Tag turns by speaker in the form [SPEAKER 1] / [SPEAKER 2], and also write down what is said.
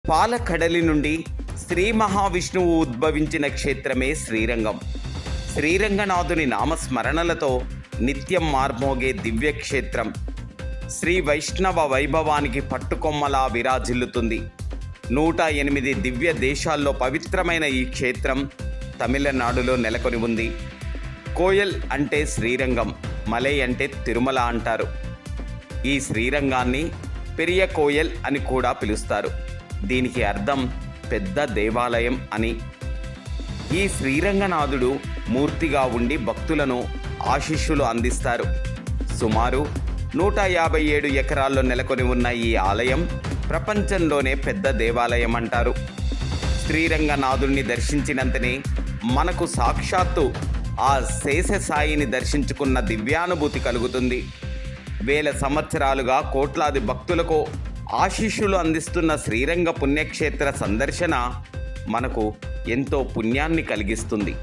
[SPEAKER 1] పాలకడలి నుండి శ్రీ మహావిష్ణువు ఉద్భవించిన క్షేత్రమే శ్రీరంగం. శ్రీరంగనాథుని నామస్మరణలతో నిత్యం మార్మోగే దివ్యక్షేత్రం శ్రీ వైష్ణవ వైభవానికి పట్టుకొమ్మలా విరాజిల్లుతుంది. 108 దివ్య దేశాల్లో పవిత్రమైన ఈ క్షేత్రం తమిళనాడులో నెలకొని ఉంది. కోయల్ అంటే శ్రీరంగం, మలై అంటే తిరుమల అంటారు. ఈ శ్రీరంగాన్ని పెరియ కోయల్ అని కూడా పిలుస్తారు. దీనికి అర్థం పెద్ద దేవాలయం అని. ఈ శ్రీరంగనాథుడు మూర్తిగా ఉండి భక్తులను ఆశీస్సులు అందిస్తారు. సుమారు 157 ఎకరాల్లో నెలకొని ఉన్న ఈ ఆలయం ప్రపంచంలోనే పెద్ద దేవాలయం అంటారు. శ్రీరంగనాథుడిని దర్శించినంతనే మనకు సాక్షాత్తు ఆ శేషసాయిని దర్శించుకున్న దివ్యానుభూతి కలుగుతుంది. వేల సంవత్సరాలుగా కోట్లాది భక్తులకు ఆశీస్సులు అందిస్తున్న శ్రీరంగ పుణ్యక్షేత్ర సందర్శన మనకు ఎంతో పుణ్యాన్ని కలిగిస్తుంది.